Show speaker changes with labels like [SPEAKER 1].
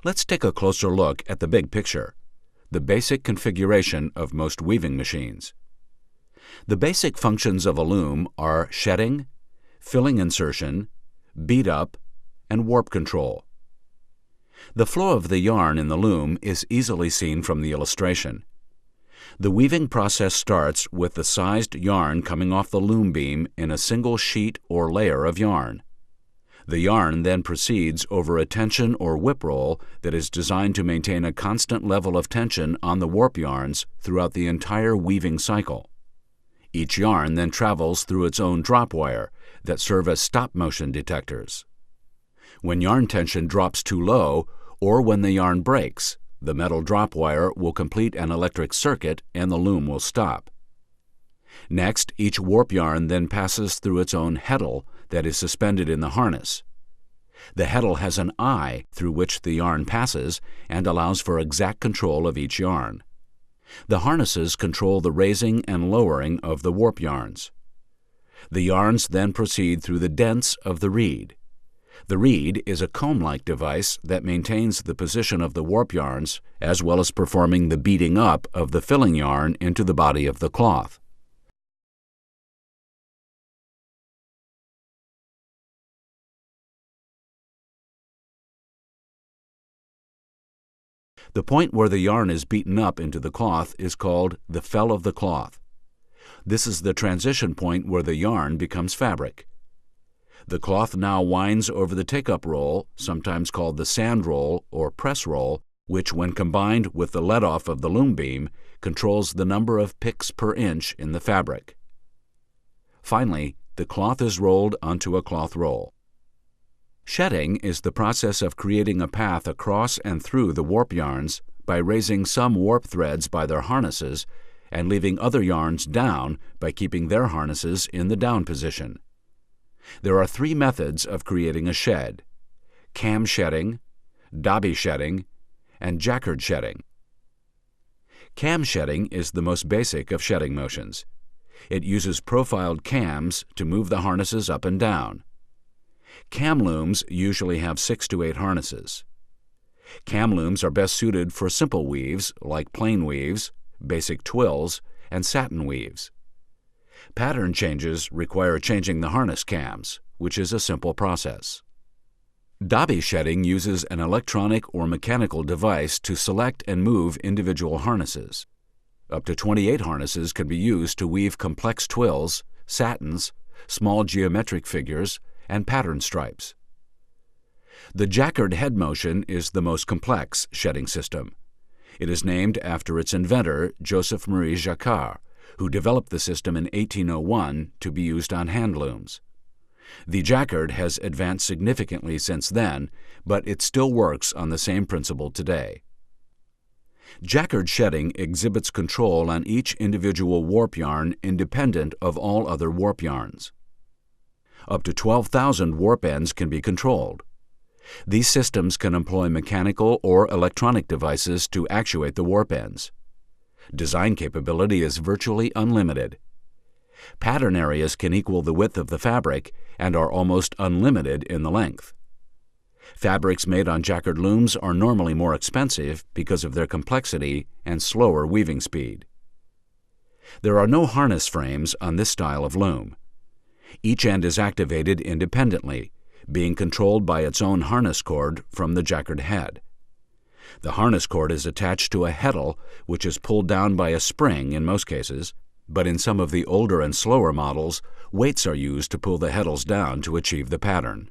[SPEAKER 1] Let's take a closer look at the big picture, the basic configuration of most weaving machines. The basic functions of a loom are shedding, filling insertion, bead up, and warp control. The flow of the yarn in the loom is easily seen from the illustration. The weaving process starts with the sized yarn coming off the loom beam in a single sheet or layer of yarn. The yarn then proceeds over a tension or whip roll that is designed to maintain a constant level of tension on the warp yarns throughout the entire weaving cycle. Each yarn then travels through its own drop wire that serve as stop-motion detectors. When yarn tension drops too low, or when the yarn breaks, the metal drop wire will complete an electric circuit and the loom will stop. Next, each warp yarn then passes through its own heddle that is suspended in the harness. The heddle has an eye through which the yarn passes and allows for exact control of each yarn. The harnesses control the raising and lowering of the warp yarns. The yarns then proceed through the dents of the reed. The reed is a comb-like device that maintains the position of the warp yarns as well as performing the beading up of the filling yarn into the body of the cloth. The point where the yarn is beaten up into the cloth is called the fell of the cloth. This is the transition point where the yarn becomes fabric. The cloth now winds over the take-up roll, sometimes called the sand roll or press roll, which, when combined with the let-off of the loom beam, controls the number of picks per inch in the fabric. Finally, the cloth is rolled onto a cloth roll. Shedding is the process of creating a path across and through the warp yarns by raising some warp threads by their harnesses and leaving other yarns down by keeping their harnesses in the down position. There are three methods of creating a shed: cam shedding, dobby shedding, and jacquard shedding. Cam shedding is the most basic of shedding motions. It uses profiled cams to move the harnesses up and down. Cam looms usually have 6 to 8 harnesses. Cam looms are best suited for simple weaves like plain weaves, basic twills, and satin weaves. Pattern changes require changing the harness cams, which is a simple process. Dobby shedding uses an electronic or mechanical device to select and move individual harnesses. Up to 28 harnesses can be used to weave complex twills, satins, small geometric figures, and pattern stripes. The jacquard head motion is the most complex shedding system. It is named after its inventor, Joseph Marie Jacquard, who developed the system in 1801 to be used on hand looms. The jacquard has advanced significantly since then, but it still works on the same principle today. Jacquard shedding exhibits control on each individual warp yarn independent of all other warp yarns. Up to 12,000 warp ends can be controlled. These systems can employ mechanical or electronic devices to actuate the warp ends. Design capability is virtually unlimited. Pattern areas can equal the width of the fabric and are almost unlimited in the length. Fabrics made on jacquard looms are normally more expensive because of their complexity and slower weaving speed. There are no harness frames on this style of loom. Each end is activated independently, being controlled by its own harness cord from the jacquard head. The harness cord is attached to a heddle, which is pulled down by a spring in most cases, but in some of the older and slower models, weights are used to pull the heddles down to achieve the pattern.